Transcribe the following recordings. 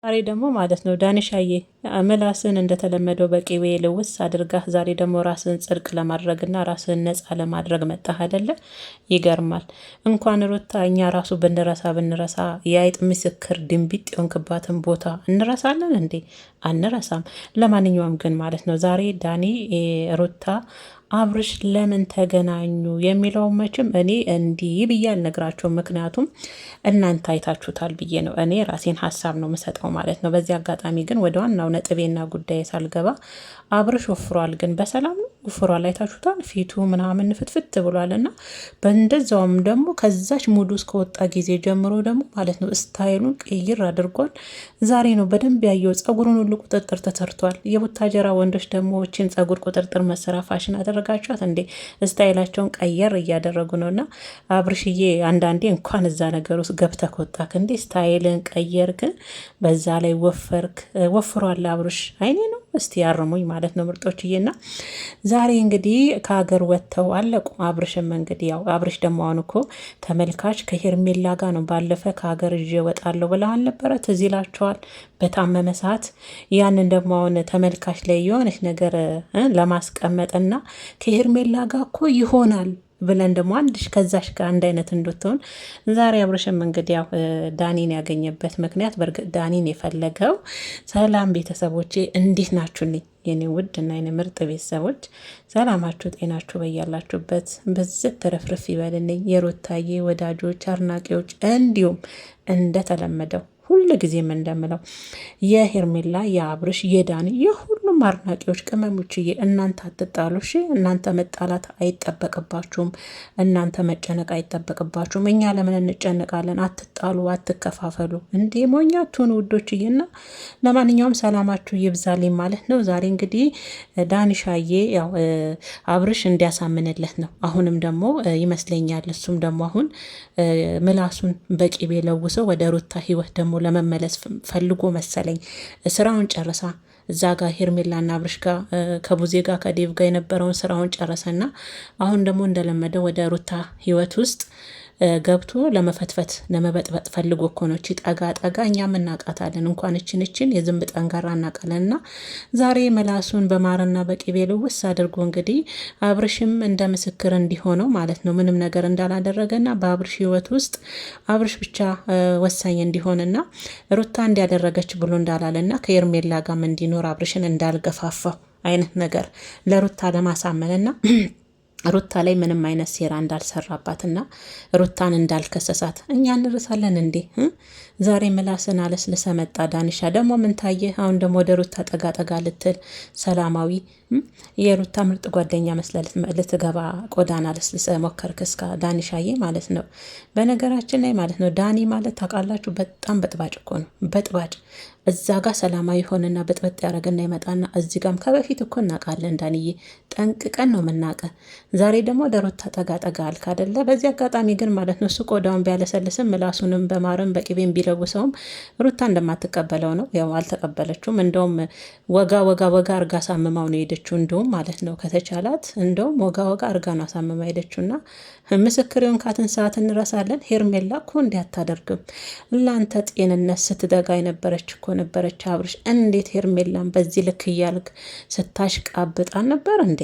ዛሬ ደግሞ ማለት ነው ዳንሻዬ ምላስን እንደተለመደው በቅቤ ልውስ አድርጋህ ዛሬ ደግሞ ራስን ጽድቅ ለማድረግና ራስን ነጻ ለማድረግ መጣህ አይደለ? ይገርማል። እንኳን ሩታ እኛ ራሱ ብንረሳ የአይጥ ምስክር ድንቢጥ የሆንክባትን ቦታ እንረሳለን እንዴ? አንረሳም። ለማንኛውም ግን ማለት ነው ዛሬ ዳኒ ሩታ አብርሽ ለምን ተገናኙ የሚለው መቼም እኔ እንዲህ ብዬ አልነግራቸውም። ምክንያቱም እናንተ አይታችሁታል ብዬ ነው። እኔ ራሴን ሀሳብ ነው የምሰጠው ማለት ነው። በዚህ አጋጣሚ ግን ወደ ዋናው ነጥቤና ጉዳይ ሳልገባ አብርሽ ወፍሯል፣ ግን በሰላም ነው ወፍሯል። አይታችሁታል ፊቱ ምናምን ፍትፍት ብሏል። እና በእንደዛውም ደግሞ ከዛች ሙዱ እስከወጣ ጊዜ ጀምሮ ደግሞ ማለት ነው ስታይሉን ቅይር አድርጓል። ዛሬ ነው በደንብ ያየው። ጸጉሩን ሁሉ ቁጥጥር ተሰርቷል። የቡታጀራ ወንዶች ደግሞ እችን ጸጉር ቁጥጥር መሰራ ፋሽን አደረጋችኋት እንዴ? ስታይላቸውን ቀየር እያደረጉ ነው። እና አብርሽዬ አንዳንዴ እንኳን እዛ ነገር ውስጥ ገብተህ ከወጣክ እንዴ ስታይልን ቀየርክ፣ በዛ ላይ ወፍሯል አብርሽ። አይኔ ነው እስቲ ያርሙኝ ማለት ነው ምርጦችዬና ዛሬ እንግዲህ ከሀገር ወጥተው አለቁ። አብርሽም እንግዲህ ያው አብርሽ ደግሞ አሁን እኮ ተመልካች ከሄርሜላ ጋር ነው ባለፈ ከሀገር ይዤ እወጣለሁ ብለህ አልነበረ? ትዝ ይላቸዋል በታመመ ሰዓት። ያንን ደግሞ አሁን ተመልካች ላይ የሆነች ነገር ለማስቀመጥና ከሄርሜላ ጋር እኮ ይሆናል ብለን ደግሞ ከዛሽ ጋር አንድ አይነት እንድትሆን ዛሬ አብርሽም እንግዲህ ያው ዳኒን ያገኘበት ምክንያት በእርግጥ ዳኒን የፈለገው። ሰላም ቤተሰቦቼ እንዴት ናችሁልኝ? የኔ ውድ እና የኔ ምርጥ ቤተሰቦች ሰላማችሁ ጤናችሁ በያላችሁበት ብዝት ተረፍርፍ ይበልልኝ። የሩታዬ ወዳጆች አድናቂዎች፣ እንዲሁም እንደተለመደው ሁሉ ጊዜም እንደምለው የሄርሜላ የአብርሽ የዳኒ የሁሉም አድናቂዎች ቅመሞችዬ እናንተ አትጣሉ እሺ። እናንተ መጣላት አይጠበቅባችሁም። እናንተ መጨነቅ አይጠበቅባችሁም። እኛ ለምን እንጨነቃለን? አትጣሉ፣ አትከፋፈሉ። እንዴ ሞኛችሁን ውዶችዬና ለማንኛውም ሰላማችሁ ይብዛልኝ ማለት ነው። ዛሬ እንግዲህ ዳኒሻዬ ያው አብርሽ እንዲያሳምንለት ነው። አሁንም ደግሞ ይመስለኛል እሱም ደግሞ አሁን ምላሱን በቂቤ ለውሰው ወደ ሩታ ህይወት ደግሞ ለመመለስ ፈልጎ መሰለኝ። ስራውን ጨርሳ እዛ ጋር ሄርሜላና አብርሽ ጋር ከቡዜ ጋር ከዴቭ ጋር የነበረውን ስራውን ጨረሰና አሁን ደግሞ እንደለመደው ወደ ሩታ ህይወት ውስጥ ገብቶ ለመፈትፈት ለመበጥበጥ ፈልጎ እኮ ነው። እቺ ጠጋ ጠጋ እኛም እናቃታለን፣ እንኳን እችን የዝንብ ጠንጋራ እናቃለንና ዛሬ መላሱን በማርና በቅቤ ልውስ አድርጎ እንግዲህ አብርሽም እንደ ምስክር እንዲሆነው ማለት ነው ምንም ነገር እንዳላደረገና በአብርሽ ህይወት ውስጥ አብርሽ ብቻ ወሳኝ እንዲሆንና ሩታ እንዲያደረገች ብሎ እንዳላለና ከኤርሜላ ጋም እንዲኖር አብርሽን እንዳልገፋፋው አይነት ነገር ለሩታ ለማሳመንና ሩታ ላይ ምንም አይነት ሴራ እንዳልሰራባትና ሩታን እንዳልከሰሳት እኛ እንርሳለን እንዴ? ዛሬ ምላስን አለስልሰ መጣ ዳንሻ። ደግሞ ምን ታየ? አሁን ደግሞ ወደ ሩታ ጠጋ ጠጋ ልትል ሰላማዊ የሩታ ምርጥ ጓደኛ መስለ ልትገባ ቆዳን አለስልሰ ሞከርክ እስካ ዳንሻዬ ማለት ነው። በነገራችን ላይ ማለት ነው ዳኒ ማለት ታውቃላችሁ በጣም በጥባጭ እኮ ነው። በጥባጭ እዛ ጋር ሰላማዊ ሆነና በጥበጥ ያደረገና ይመጣና እዚህ ጋም ከበፊት እኮ እናውቃለን ዳንዬ፣ ጠንቅቀን ነው የምናውቀ። ዛሬ ደግሞ ወደ ሩታ ጠጋ ጠጋ አልክ አደለ? በዚህ አጋጣሚ ግን ማለት ነው እሱ ቆዳውን ቢያለሰልስም ምላሱንም በማርም በቅቤም ቢለውሰውም ሩታ እንደማትቀበለው ነው። ያው አልተቀበለችውም። እንደውም ወጋ አርጋ ሳምማው ነው ሄደችው። እንደውም ማለት ነው ከተቻላት እንደውም ወጋ አርጋ ነው አሳምማ ሄደችውና ምስክሬውን ካትን ሰዓት እንረሳለን። ሄርሜላ እኮ እንዲህ አታደርግም። ለአንተ ጤንነት ስትደጋ የነበረች እኮ ነበረች። አብርሽ እንዴት ሄርሜላን በዚህ ልክ እያልክ ስታሽቃብጥ አልነበር እንዴ?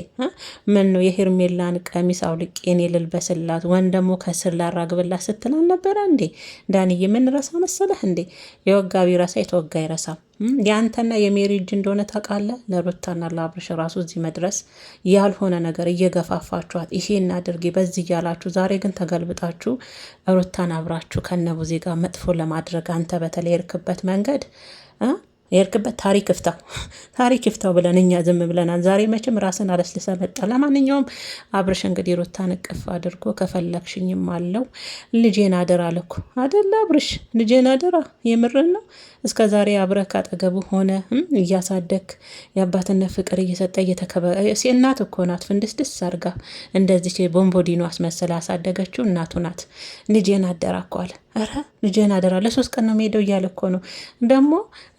ምን ነው የሄርሜላን ቀሚስ አውልቄ እኔ ልልበስላት ወን ደግሞ ከስር ላራግብላት ስትል አልነበረ እንዴ? ዳንዬ የምንረሳ መሰለህ እንዴ? የወጋ ቢረሳ የተወጋ አይረሳም። የአንተና የሜሪ እጅ እንደሆነ ታውቃለህ። ለሩታና ለአብርሽ ራሱ እዚህ መድረስ ያልሆነ ነገር እየገፋፋችኋት ይሄ እናድርጊ በዚህ እያላችሁ፣ ዛሬ ግን ተገልብጣችሁ ሩታን አብራችሁ ከነቡዜ ጋር መጥፎ ለማድረግ አንተ በተለይ የርክበት መንገድ የርክበት ታሪክ ይፍታው ብለን እኛ ዝም ብለናል። ዛሬ መቼም ራስን አለስልሰ መጣ። ለማንኛውም አብርሽ እንግዲህ ሩታን እቅፍ አድርጎ ከፈለግሽኝም አለው ልጄን አደራ አለኩ አደለ? አብርሽ ልጄን አደራ የምርን ነው። እስከ ዛሬ አብረህ ካጠገቡ ሆነ እያሳደግ የአባትነት ፍቅር እየሰጠ እናት እኮ ናት። ፍንድስድስ አርጋ እንደዚህ ቦምቦዲኖ አስመሰለ ያሳደገችው እናቱ ናት። ልጄን አደራ እኮ አለ። ኧረ ልጄን አደራ ለ3 ቀን ነው የሚሄደው እያለ እኮ ነው። ደግሞ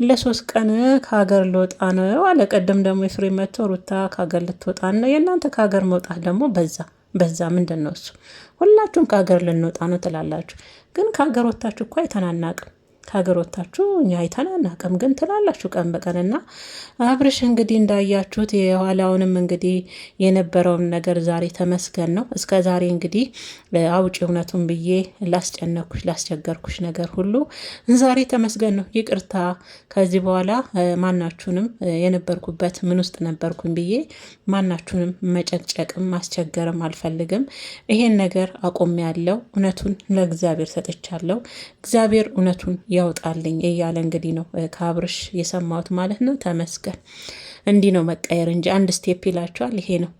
ለ3 ቀን ከሀገር ልወጣ ነው አለ። ቀደም ደግሞ የፍሬ መጥቶ ሩታ ከሀገር ልትወጣ ነው። የእናንተ ከሀገር መውጣት ደግሞ በዛ ምንድን ነው እሱ? ሁላችሁም ከሀገር ልንወጣ ነው ትላላችሁ፣ ግን ከሀገር ወጥታችሁ እኮ አይተናናቅም። ከሀገር ወጥታችሁ እኛ አይተን አናውቅም፣ ግን ትላላችሁ ቀን በቀንና አብርሽ እንግዲህ እንዳያችሁት የኋላውንም እንግዲህ የነበረውን ነገር ዛሬ ተመስገን ነው። እስከ ዛሬ እንግዲህ አውጪ እውነቱን ብዬ ላስጨነኩሽ ላስቸገርኩሽ ነገር ሁሉ ዛሬ ተመስገን ነው። ይቅርታ ከዚህ በኋላ ማናችሁንም የነበርኩበት ምን ውስጥ ነበርኩኝ ብዬ ማናችሁንም መጨቅጨቅም ማስቸገርም አልፈልግም። ይሄን ነገር አቆም ያለው እውነቱን ለእግዚአብሔር ሰጥቻለሁ። እግዚአብሔር እውነቱን ያውጣልኝ እያለ እንግዲህ ነው ከአብርሽ የሰማሁት ማለት ነው። ተመስገን። እንዲህ ነው መቀየር እንጂ አንድ ስቴፕ ይላቸዋል። ይሄ ነው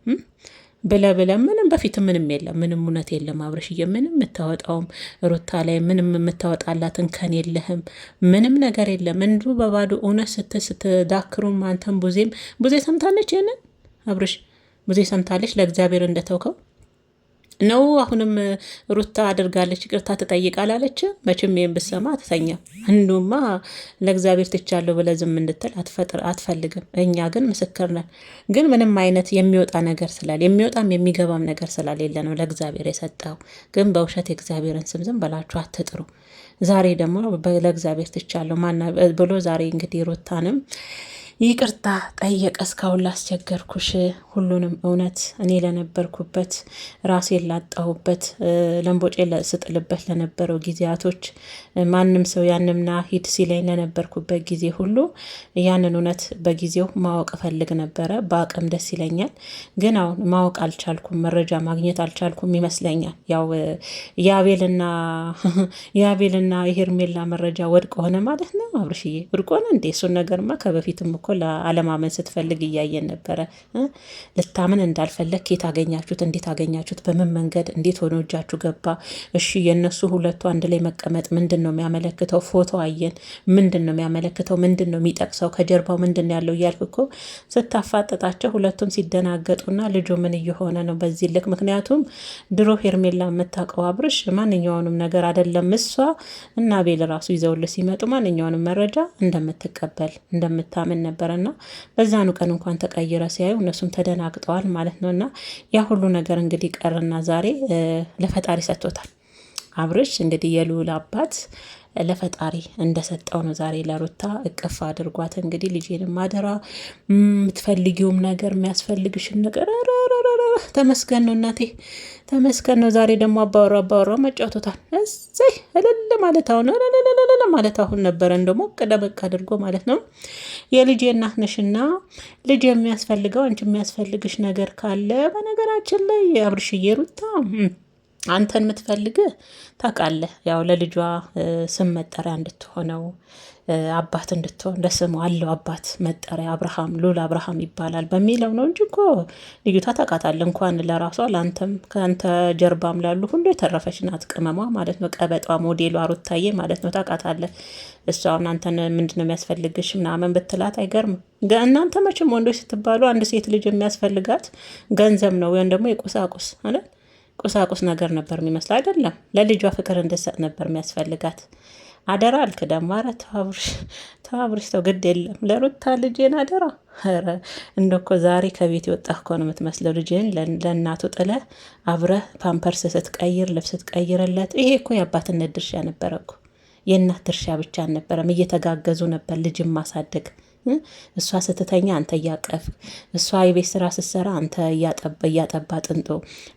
ብለ ምንም በፊት ምንም የለም፣ ምንም እውነት የለም አብርሽዬ፣ ምንም የምታወጣውም ሩታ ላይ ምንም የምታወጣላትን ከን የለህም፣ ምንም ነገር የለም። እንዱ በባዶ እውነት ስትዳክሩም አንተም ቡዜ ሰምታለች። ይሄንን አብርሽ ቡዜ ሰምታለች ለእግዚአብሔር እንደተውከው ነው። አሁንም ሩታ አድርጋለች ይቅርታ ትጠይቅ አላለች። መቼም ይሄን ብሰማ አትተኛም። እንዱማ ለእግዚአብሔር ትቻለሁ ብለህ ዝም እንድትል አትፈልግም። እኛ ግን ምስክር ነን። ግን ምንም አይነት የሚወጣ ነገር የሚወጣም የሚገባም ነገር ስላሌለ ነው ለእግዚአብሔር የሰጠው። ግን በውሸት የእግዚአብሔርን ስም ዝም በላችሁ አትጥሩ። ዛሬ ደግሞ ለእግዚአብሔር ትቻለሁ ማና ብሎ ዛሬ እንግዲህ ሩታንም ይቅርታ ጠየቀ። እስካሁን ላስቸገርኩሽ ሁሉንም እውነት እኔ ለነበርኩበት ራሴን ላጣሁበት ለንቦጬ ስጥልበት ለነበረው ጊዜያቶች ማንም ሰው ያንምና ሂድ ሲለኝ ለነበርኩበት ጊዜ ሁሉ ያንን እውነት በጊዜው ማወቅ እፈልግ ነበረ። በአቅም ደስ ይለኛል፣ ግን አሁን ማወቅ አልቻልኩም፣ መረጃ ማግኘት አልቻልኩም ይመስለኛል። ያው የአቤልና የሄርሜላ መረጃ ወድቅ ሆነ ማለት ነው። አብርሽዬ ወድቅ ሆነ እንዴ? እሱን ነገርማ ከበፊትም እኮ ለአለማመን ስትፈልግ እያየን ነበረ። ልታምን እንዳልፈለግ ኬት አገኛችሁት? እንዴት አገኛችሁት? በምን መንገድ እንዴት ሆኖ እጃችሁ ገባ? እሺ የእነሱ ሁለቱ አንድ ላይ መቀመጥ ምንድን ነው የሚያመለክተው? ፎቶ አየን፣ ምንድን ነው የሚያመለክተው? ምንድን ነው የሚጠቅሰው? ከጀርባው ምንድን ነው ያለው እያልክ እኮ ስታፋጠጣቸው ሁለቱም ሲደናገጡና ልጁ ምን እየሆነ ነው በዚህ ልክ? ምክንያቱም ድሮ ሄርሜላ የምታውቀው አብርሽ ማንኛውንም ነገር አይደለም እሷ እና ቤል ራሱ ይዘውል ሲመጡ ማንኛውንም መረጃ እንደምትቀበል እንደምታምን ነበር። እና በዛኑ ቀን እንኳን ተቀይረ ሲያዩ እነሱም ተደናግጠዋል ማለት ነው። እና ያ ሁሉ ነገር እንግዲህ ቀርና ዛሬ ለፈጣሪ ሰጥቶታል። አብርሽ እንግዲህ የልዑል አባት ለፈጣሪ እንደሰጠው ነው ዛሬ ለሩታ እቅፍ አድርጓት እንግዲህ ልጄንም አደራ የምትፈልጊውም ነገር የሚያስፈልግሽን ነገር ተመስገን ነው እናቴ ተመስገን ነው። ዛሬ ደግሞ አባወራ መጫወቶታል። እሰይ እልል ማለት አሁን ነበረ እንደሞ ቀደበቅ አድርጎ ማለት ነው። የልጄ እናት ነሽና ልጅ የሚያስፈልገው አንቺ የሚያስፈልግሽ ነገር ካለ በነገራችን ላይ አብርሽዬ ሩታ አንተን የምትፈልግ ታውቃለህ። ያው ለልጇ ስም መጠሪያ እንድትሆነው አባት እንድትሆን ለስሙ አለው አባት መጠሪያ አብርሃም ልዑል አብርሃም ይባላል በሚለው ነው እንጂ እኮ ልዩታ ታውቃታለህ። እንኳን ለራሷ ለአንተም ከአንተ ጀርባም ላሉ ሁሉ የተረፈች ናት። ቅመሟ ማለት ነው። ቀበጧ ሞዴሏ ሩታዬ ማለት ነው። ታውቃታለህ። እሷን አንተን ምንድን ነው የሚያስፈልግሽ ምናምን ብትላት አይገርም። እናንተ መቼም ወንዶች ስትባሉ አንድ ሴት ልጅ የሚያስፈልጋት ገንዘብ ነው ወይም ደግሞ የቁሳቁስ ማለት ቁሳቁስ ነገር ነበር የሚመስለው አይደለም። ለልጇ ፍቅር እንድትሰጥ ነበር የሚያስፈልጋት። አደራ አልክ ደግሞ። ኧረ ተባብርሽ ተው፣ ግድ የለም ለሩታ ልጄን አደራ። ኧረ እንደኮ ዛሬ ከቤት የወጣህ እኮ ነው የምትመስለው። ልጄን ለእናቱ ጥለህ አብረህ ፓምፐርስ ስትቀይር ልብስ ስትቀይርለት፣ ይሄ እኮ የአባትነት ድርሻ ነበረ እኮ የእናት ድርሻ ብቻ አልነበረም። እየተጋገዙ ነበር ልጅን ማሳደግ። እሷ ስትተኛ አንተ እያቀፍ፣ እሷ የቤት ስራ ስትሰራ አንተ እያጠባ ጥንጦ፣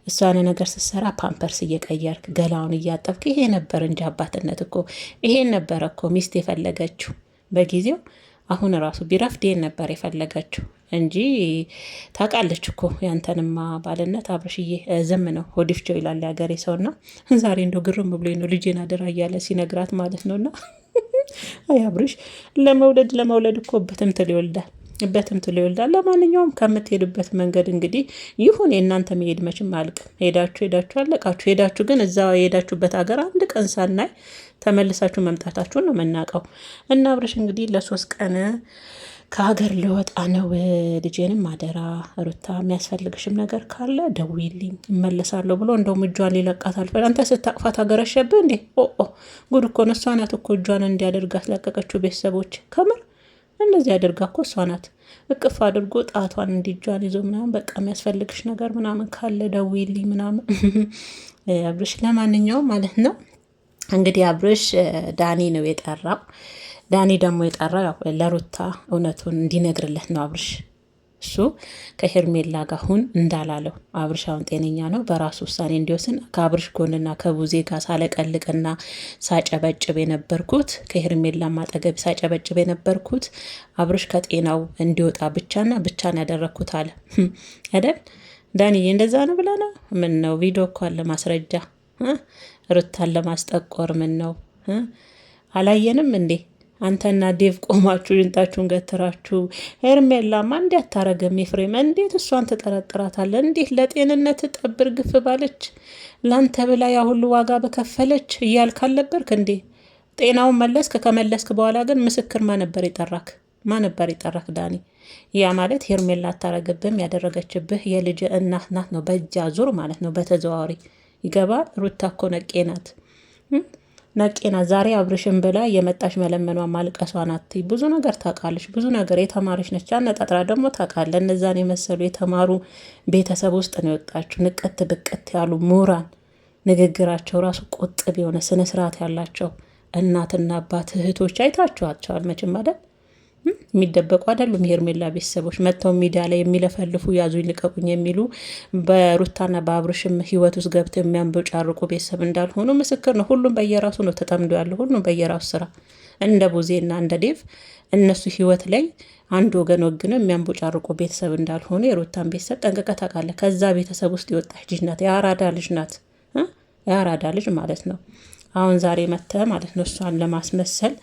እሷን ነገር ስትሰራ ፓምፐርስ እየቀየርክ ገላውን እያጠብክ። ይሄ ነበር እንጂ አባትነት እኮ ይሄን ነበረ እኮ ሚስት የፈለገችው በጊዜው። አሁን ራሱ ቢረፍዴን ነበር የፈለገችው እንጂ ታውቃለች እኮ ያንተንማ ባልነት አብርሽዬ ዝም ነው ሆዲፍቸው ይላል ያገሬ ሰውና፣ ዛሬ እንደው ግርም ብሎኝ ነው ልጄን አደራ እያለ ሲነግራት ማለት ነውና አይ አብርሽ ለመውለድ እኮ በትምትል ይወልዳል። ለማንኛውም ከምትሄዱበት መንገድ እንግዲህ ይሁን። የእናንተ መሄድ መቼም አልቅም። ሄዳችሁ አለቃችሁ። ሄዳችሁ ግን እዛ የሄዳችሁበት ሀገር አንድ ቀን ሳናይ ተመልሳችሁ መምጣታችሁን ነው የምናውቀው። እና አብርሽ እንግዲህ ለ3 ቀን ከሀገር ልወጣ ነው። ልጄንም አደራ ሩታ የሚያስፈልግሽም ነገር ካለ ደውይልኝ እመለሳለሁ ብሎ እንደውም እጇን ሊለቃት አልፈል። አንተ ስታቅፋት ሀገረሸብህ እንዴ? ጉድ እኮ ነው። እሷ ናት እኮ እጇን እንዲያደርጋት ለቀቀችው። ቤተሰቦች ከምር እንደዚህ አድርጋ እኮ እሷ ናት እቅፍ አድርጎ ጣቷን እንዲጇን ይዞ ምናምን በቃ የሚያስፈልግሽ ነገር ምናምን ካለ ደውይልኝ ምናምን አብርሽ። ለማንኛውም ማለት ነው እንግዲህ አብርሽ ዳኒ ነው የጠራው። ዳኒ ደግሞ የጠራው ያው ለሩታ እውነቱን እንዲነግርለት ነው። አብርሽ እሱ ከሄርሜላ ጋር ሁን እንዳላለው አብርሽ አሁን ጤነኛ ነው፣ በራሱ ውሳኔ እንዲወስን ከአብርሽ ጎንና ከቡዜ ጋር ሳለቀልቅና ሳጨበጭብ የነበርኩት ከሄርሜላ ማጠገብ ሳጨበጭብ የነበርኩት አብርሽ ከጤናው እንዲወጣ ብቻና ብቻን ያደረግኩት አለ አይደል ዳኒዬ? እንደዛ ነው ብለህ ነው? ምን ነው ቪዲዮ እኮ አለ ማስረጃ ሩታን ለማስጠቆር ምን ነው አላየንም እንዴ? አንተና ዴቭ ቆማችሁ ድንጣችሁን ገትራችሁ ሄርሜላማ እንዲህ አታረግም ኤፍሬም፣ እንዴት እሷን ትጠረጥራታለህ? እንዴት ለጤንነት ጠብር ግፍ ባለች ላንተ ብላ ያ ሁሉ ዋጋ በከፈለች እያልክ አልነበርክ እንዴ? ጤናውን መለስክ። ከመለስክ በኋላ ግን ምስክር ማ ነበር ይጠራክ? ማ ነበር ይጠራክ ዳኒ? ያ ማለት ሄርሜላ አታረግብም፣ ያደረገችብህ የልጅ እናት ናት ነው፣ በእጅ አዙር ማለት ነው፣ በተዘዋዋሪ ይገባል። ሩታ እኮ ነቄ ናት። ዛሬ አብርሽን ብላ የመጣሽ መለመኗ ማልቀሷ ናት። ብዙ ነገር ታውቃለች፣ ብዙ ነገር የተማረች ነች። አነጣጥራ ደግሞ ታውቃለህ። እነዛን የመሰሉ የተማሩ ቤተሰብ ውስጥ ነው የወጣችሁ። ንቀት ብቅት ያሉ ምሁራን፣ ንግግራቸው ራሱ ቁጥብ የሆነ ስነስርዓት ያላቸው እናትና አባት እህቶች አይታችኋቸዋል መቼም አይደል? የሚደበቁ አይደሉም። ሄርሜላ ቤተሰቦች መጥተው ሚዲያ ላይ የሚለፈልፉ ያዙ ይልቀቁኝ የሚሉ በሩታና በአብርሽም ህይወት ውስጥ ገብተው የሚያንበጫርቁ ቤተሰብ እንዳልሆኑ ምስክር ነው። ሁሉም በየራሱ ነው ተጠምዶ ያለው። ሁሉም በየራሱ ስራ እንደ ቡዜና እንደ ዴቭ እነሱ ህይወት ላይ አንድ ወገን ወግነው የሚያንቦጫርቁ ቤተሰብ እንዳልሆኑ የሩታን ቤተሰብ ጠንቅቀህ ታውቃለህ። ከዛ ቤተሰብ ውስጥ የወጣች ልጅ ናት። የአራዳ ልጅ ናት። የአራዳ ልጅ ማለት ነው። አሁን ዛሬ መጥተህ ማለት ነው እሷን ለማስመሰል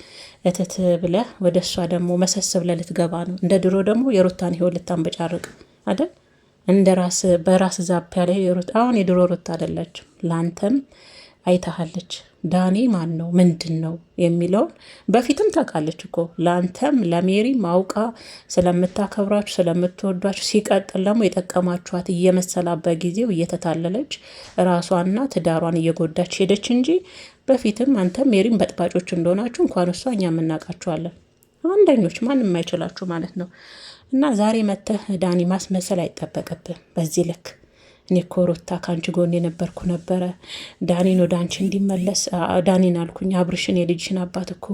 እትት ብለህ ወደ እሷ ደግሞ መሰስ ብለህ ልትገባ ነው። እንደ ድሮ ደግሞ የሩታን ህይወት ልታንበጫርቅ አይደል? እንደ ራስ በራስ ዛፒያ ላይ አሁን የድሮ ሩታ አይደለችም። ለአንተም አይታሃለች። ዳኒ ማን ነው ምንድን ነው የሚለውን በፊትም ታውቃለች እኮ። ለአንተም ለሜሪ ማውቃ ስለምታከብራችሁ ስለምትወዷችሁ፣ ሲቀጥል ደግሞ የጠቀማችኋት እየመሰላ በጊዜው እየተታለለች ራሷና ትዳሯን እየጎዳች ሄደች እንጂ በፊትም አንተም ሜሪም በጥባጮች እንደሆናችሁ እንኳን እሷ እኛ የምናውቃችኋለን። አንደኞች ማንም የማይችላችሁ ማለት ነው። እና ዛሬ መተህ ዳኒ ማስመሰል አይጠበቅብም በዚህ ልክ። እኔ እኮ ሩታ ከአንቺ ጎን የነበርኩ ነበረ። ዳኒን ወደ አንቺ እንዲመለስ ዳኒን አልኩኝ አብርሽን የልጅሽን አባት እኮ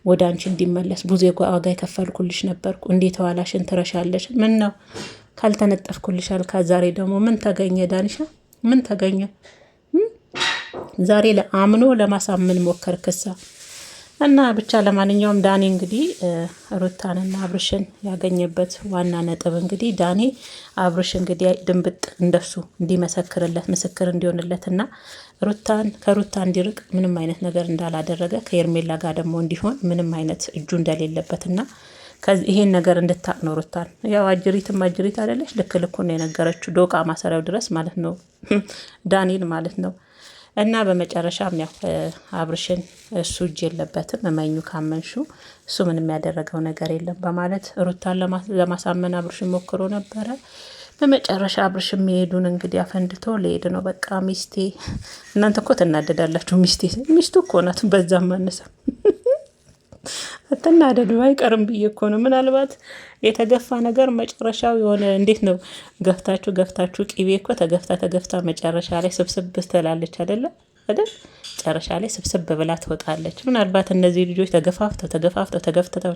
ወደ አንቺ እንዲመለስ ብዙ ዋጋ የከፈልኩልሽ ነበርኩ። እንዴት ዋላሽን ትረሻለሽ? ምን ነው ካልተነጠፍኩልሽ አልካ። ዛሬ ደግሞ ምን ተገኘ ዳኒሻ? ምን ተገኘ? ዛሬ ለአምኖ ለማሳመን ሞከር ክሳ እና ብቻ ለማንኛውም ዳኒ እንግዲህ ሩታንና አብርሽን ያገኘበት ዋና ነጥብ እንግዲህ ዳኒ አብርሽ እንግዲህ ድንብጥ እንደሱ እንዲመሰክርለት ምስክር እንዲሆንለትና ከሩታ እንዲርቅ ምንም አይነት ነገር እንዳላደረገ ከኤርሜላ ጋር ደግሞ እንዲሆን ምንም አይነት እጁ እንደሌለበትና ይሄን ነገር እንድታቅ ነው ሩታን። ያው አጅሪትም አጅሪት አይደለች፣ ልክ ልኩን ነው የነገረችው፣ ዶቃ ማሰሪያው ድረስ ማለት ነው ዳኒን ማለት ነው። እና በመጨረሻም ያው አብርሽን እሱ እጅ የለበትም እመኙ ካመንሹ እሱ ምንም ያደረገው ነገር የለም በማለት ሩታን ለማሳመን አብርሽን ሞክሮ ነበረ። በመጨረሻ አብርሽ የሚሄዱን እንግዲህ አፈንድቶ ሊሄድ ነው። በቃ ሚስቴ፣ እናንተ እኮ ትናደዳላችሁ። ሚስቱ እኮ ናት። በዛም ማነሳ አትናደዱ አይቀርም ብዬ እኮ ነው። ምናልባት የተገፋ ነገር መጨረሻው የሆነ እንዴት ነው? ገፍታችሁ ቅቤ እኮ ተገፍታ መጨረሻ ላይ ስብስብ ትላለች አይደለ? መጨረሻ ላይ ስብስብ ብላ ትወጣለች። ምናልባት እነዚህ ልጆች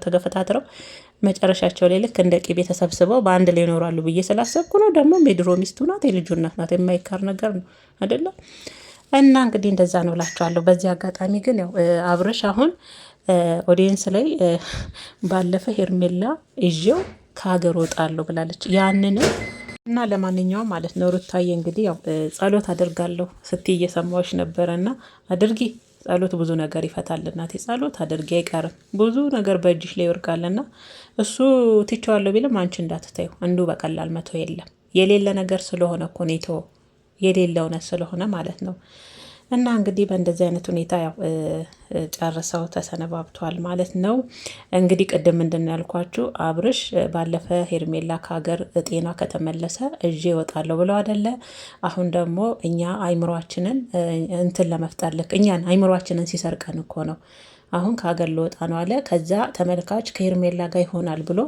ተገፈታትረው መጨረሻቸው ላይ ልክ እንደ ቅቤ ተሰብስበው በአንድ ላይ ይኖራሉ ብዬ ስላሰብኩ ነው። ደግሞ የድሮ ሚስቱ ናት፣ የልጁ እናት ናት። የማይካር ነገር ነው አይደለ? እና እንግዲህ እንደዛ ነው እላቸዋለሁ። በዚህ አጋጣሚ ግን ያው አብርሽ አሁን ኦዲየንስ ላይ ባለፈ ሄርሜላ ይዤው ከሀገር ወጣለሁ ብላለች። ያንን እና ለማንኛውም ማለት ነው ሩታዬ እንግዲህ ያው ጸሎት አድርጋለሁ ስትይ እየሰማዎች ነበረና አድርጊ። ጸሎት ብዙ ነገር ይፈታል እናቴ። ጸሎት አድርጊ፣ አይቀርም ብዙ ነገር በእጅሽ ላይ ይወርቃልና እሱ ትቼዋለሁ ቢልም አንቺ እንዳትተዩ። እንዱ በቀላል መቶ የለም። የሌለ ነገር ስለሆነ እኮ ነው የተወው፣ የሌለ እውነት ስለሆነ ማለት ነው። እና እንግዲህ በእንደዚህ አይነት ሁኔታ ያው ጨርሰው ተሰነባብቷል ማለት ነው። እንግዲህ ቅድም ምንድን ያልኳችሁ አብርሽ ባለፈ ሄርሜላ ከሀገር ጤና ከተመለሰ እዤ እወጣለሁ ብለው አይደለ? አሁን ደግሞ እኛ አይምሯችንን እንትን ለመፍጠር ልክ እኛን አይምሯችንን ሲሰርቀን እኮ ነው። አሁን ከሀገር ልወጣ ነው አለ። ከዛ ተመልካች ከሄርሜላ ጋር ይሆናል ብሎ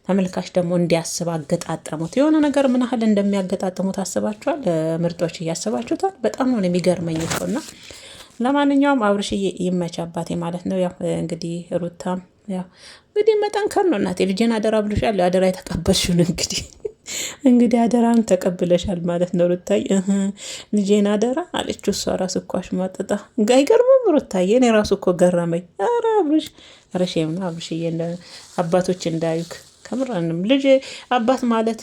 ተመልካች ደግሞ እንዲያስብ አገጣጠሙት። የሆነ ነገር ምን ያህል እንደሚያገጣጥሙት አስባችኋል? ምርጦች እያስባችሁታል? በጣም ነው የሚገርመኝ እኮ እና ለማንኛውም አብርሽዬ ይመች አባቴ ማለት ነው። ያው እንግዲህ ሩታም ያው እንግዲህ መጠንከር ነው እናቴ። ልጄን አደራ ብሎሻል። አደራ የተቀበልሽውን እንግዲህ አደራን ተቀብለሻል ማለት ነው ሩታዬ። ልጄን አደራ አለችው እሷ ራሱ እኮ አሽሟጥጣ። አይገርምም ሩታዬ? እኔ ራሱ እኮ ገረመኝ። ኧረ አብርሽ ረሼም ነው አብርሽዬ፣ አባቶች እንዳዩክ ከምራንም ልጅ አባት ማለት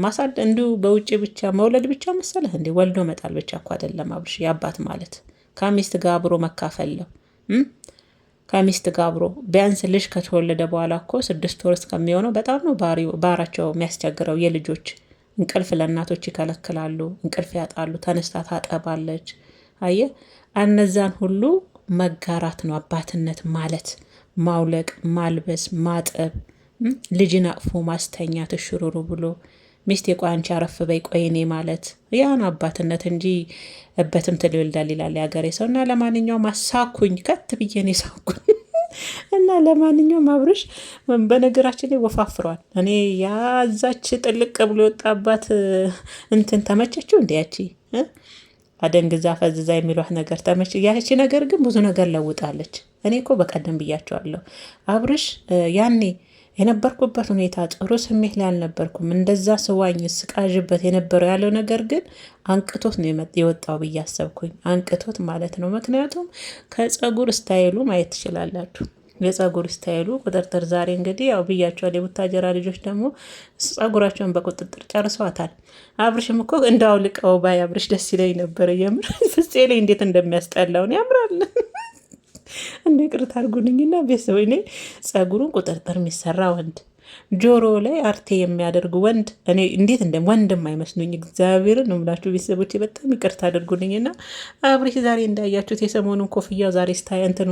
ማሳድ እንዲሁ በውጭ ብቻ መውለድ ብቻ መሰለህ እንዴ? ወልዶ መጣል ብቻ እኮ አይደለም አብርሽ። አባት ማለት ከሚስት ጋር አብሮ መካፈል ነው። ከሚስት ጋር አብሮ ቢያንስ ልጅ ከተወለደ በኋላ እኮ 6 ወር እስከሚሆነው በጣም ነው ባህራቸው የሚያስቸግረው። የልጆች እንቅልፍ ለእናቶች ይከለክላሉ፣ እንቅልፍ ያጣሉ። ተነስታ ታጠባለች። አየ እነዛን ሁሉ መጋራት ነው አባትነት ማለት። ማውለቅ፣ ማልበስ፣ ማጠብ፣ ልጅን አቅፎ ማስተኛት እሽሩሩ ብሎ ሚስቴ ቆይ አንቺ አረፍ በይ ቆይ እኔ ማለት ያን አባትነት እንጂ እበትም ትል ይወልዳል ይላል የሀገሬ ሰው። እና ለማንኛውም አሳኩኝ ከት ብዬ ነው ሳኩኝ። እና ለማንኛውም አብርሽ በነገራችን ላይ ወፋፍሯል። እኔ ያዛች ጥልቅ ብሎ የወጣባት እንትን ተመቸችው እንዲ ያቺ አደንግዛ ፈዝዛ የሚሏት ነገር ተመች። ያቺ ነገር ግን ብዙ ነገር ለውጣለች። እኔ እኮ በቀደም ብያቸዋለሁ አብርሽ ያኔ የነበርኩበት ሁኔታ ጥሩ ስሜት ላይ አልነበርኩም። እንደዛ ስዋኝ ስቃዥበት የነበረው ያለው ነገር ግን አንቅቶት ነው የወጣው ብዬ አሰብኩኝ። አንቅቶት ማለት ነው። ምክንያቱም ከጸጉር ስታይሉ ማየት ትችላላችሁ። የጸጉር ስታይሉ ቁጥጥር ዛሬ እንግዲህ ያው ብያቸዋል። የቡታጀራ ልጆች ደግሞ ጸጉራቸውን በቁጥጥር ጨርሰዋታል። አብርሽም እኮ እንዳውልቀው ባይ አብርሽ ደስ ይለኝ ነበረ የምር። ፍፄ ላይ እንዴት እንደሚያስጠላውን ያምራል። እንደ ቅርት አድርጉልኝና ቤተሰብ እኔ ጸጉሩን ቁጥርጥር የሚሰራ ወንድ ጆሮ ላይ አርቴ የሚያደርግ ወንድ እኔ እንዴት እንደ ወንድም አይመስሉኝ። እግዚአብሔርን ነው የምላችሁ ቤተሰቦቼ፣ በጣም ይቅርታ አድርጉልኝና አብርሽ ዛሬ እንዳያችሁት የሰሞኑን ኮፍያው ዛሬ ስታይ እንትኑ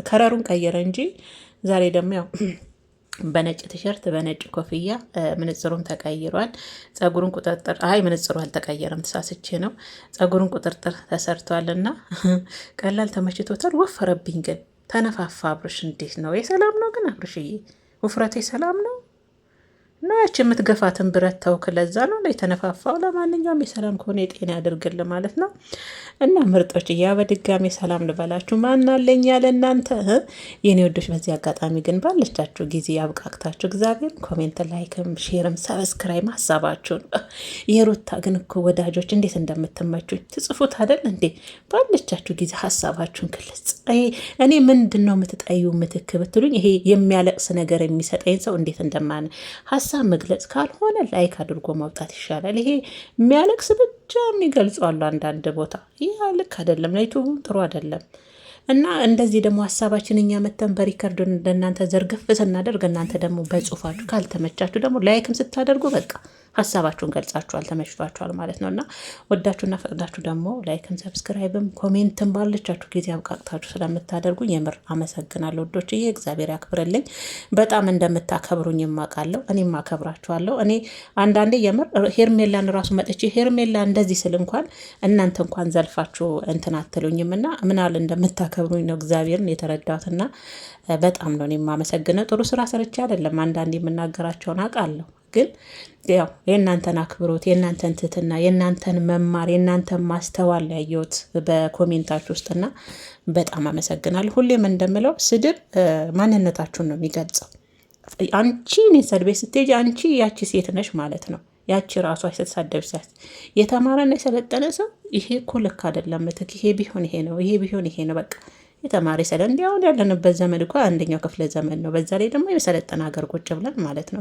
ከረሩን ቀየረ እንጂ ዛሬ ደግሞ ያው በነጭ ቲሸርት በነጭ ኮፍያ ምንጽሩም ተቀይሯል። ጸጉሩን ቁጥርጥር ምንጽሩ አልተቀየረም፣ ተሳስቼ ነው። ጸጉሩን ቁጥርጥር ተሰርቷልና ቀላል ተመችቶታል። ወፈረብኝ ግን ተነፋፋ። አብርሽ እንዴት ነው? የሰላም ነው ግን አብርሽዬ? ውፍረት የሰላም ነው ነው ያች የምትገፋትን ብረት ተውክ። ለዛ ነው ላይ ተነፋፋው። ለማንኛውም የሰላም ከሆነ የጤና ያደርግል ማለት ነው። እና ምርጦች በድጋሚ ሰላም ልበላችሁ። ማናለኝ ያለ እናንተ የኔ ወዶች። በዚህ አጋጣሚ ግን ባለቻችሁ ጊዜ ያብቃቅታችሁ እግዚአብሔር ኮሜንት፣ ላይክም፣ ሼርም ሰብስክራይብ ሀሳባችሁን። የሩታ ግን እኮ ወዳጆች እንዴት እንደምትመቹኝ ትጽፉት አይደል እንዴ? ባለቻችሁ ጊዜ ሀሳባችሁን ክልጽ። እኔ ምንድን ነው የምትጠዩ ምትክ ብትሉኝ ይሄ የሚያለቅስ ነገር የሚሰጠኝ ሰው እንዴት እንደማነ ሀሳብ መግለጽ ካልሆነ ላይክ አድርጎ ማውጣት ይሻላል። ይሄ የሚያለቅስ ብቻ የሚገልጹ አሉ አንዳንድ ቦታ። ይህ ልክ አይደለም፣ ለዩቱቡም ጥሩ አይደለም። እና እንደዚህ ደግሞ ሀሳባችን እኛ መተን በሪከርድ ለእናንተ ዘርግፍ ስናደርግ እናንተ ደግሞ በጽሁፋችሁ ካልተመቻችሁ ደግሞ ላይክም ስታደርጉ በቃ ሀሳባችሁን ገልጻችኋል፣ ተመችቷችኋል ማለት ነው። እና ወዳችሁና ፈቅዳችሁ ደግሞ ላይክም ሰብስክራይብም ኮሜንትም ባለቻችሁ ጊዜ አብቃቅታችሁ ስለምታደርጉኝ የምር አመሰግናለሁ ወዶችዬ። እግዚአብሔር ያክብርልኝ። በጣም እንደምታከብሩኝ የማውቃለሁ። እኔም አከብራችኋለሁ። እኔ አንዳንዴ የምር ሄርሜላን ራሱ መጥቼ ሄርሜላ እንደዚህ ስል እንኳን እናንተ እንኳን ዘልፋችሁ እንትን አትሉኝም እና ምናል እንደምታከብሩኝ ነው እግዚአብሔርን የተረዳሁትና በጣም ነው የማመሰግነው። ጥሩ ስራ ሰርቼ አይደለም አንዳንዴ የምናገራቸውን አውቃለሁ ግን ያው የእናንተን አክብሮት፣ የእናንተን ትህትና፣ የእናንተን መማር፣ የእናንተን ማስተዋል ያየሁት በኮሜንታችሁ ውስጥና በጣም አመሰግናለሁ። ሁሌም እንደምለው ስድብ ማንነታችሁን ነው የሚገልጸው። አንቺ እኔ ሰድቤ ስትሄጂ አንቺ ያቺ ሴት ነሽ ማለት ነው። ያቺ ራሷ ስትሳደብ ሲያት የተማረና የሰለጠነ ሰው ይሄ እኮ ልክ አይደለም፣ ምትክ ይሄ ቢሆን ይሄ ነው፣ ይሄ ቢሆን ይሄ ነው። በቃ የተማረ ሰለ እንዲያውን ያለንበት ዘመን እኮ አንደኛው ክፍለ ዘመን ነው። በዛ ላይ ደግሞ የሰለጠነ ሀገር ቁጭ ብለን ማለት ነው።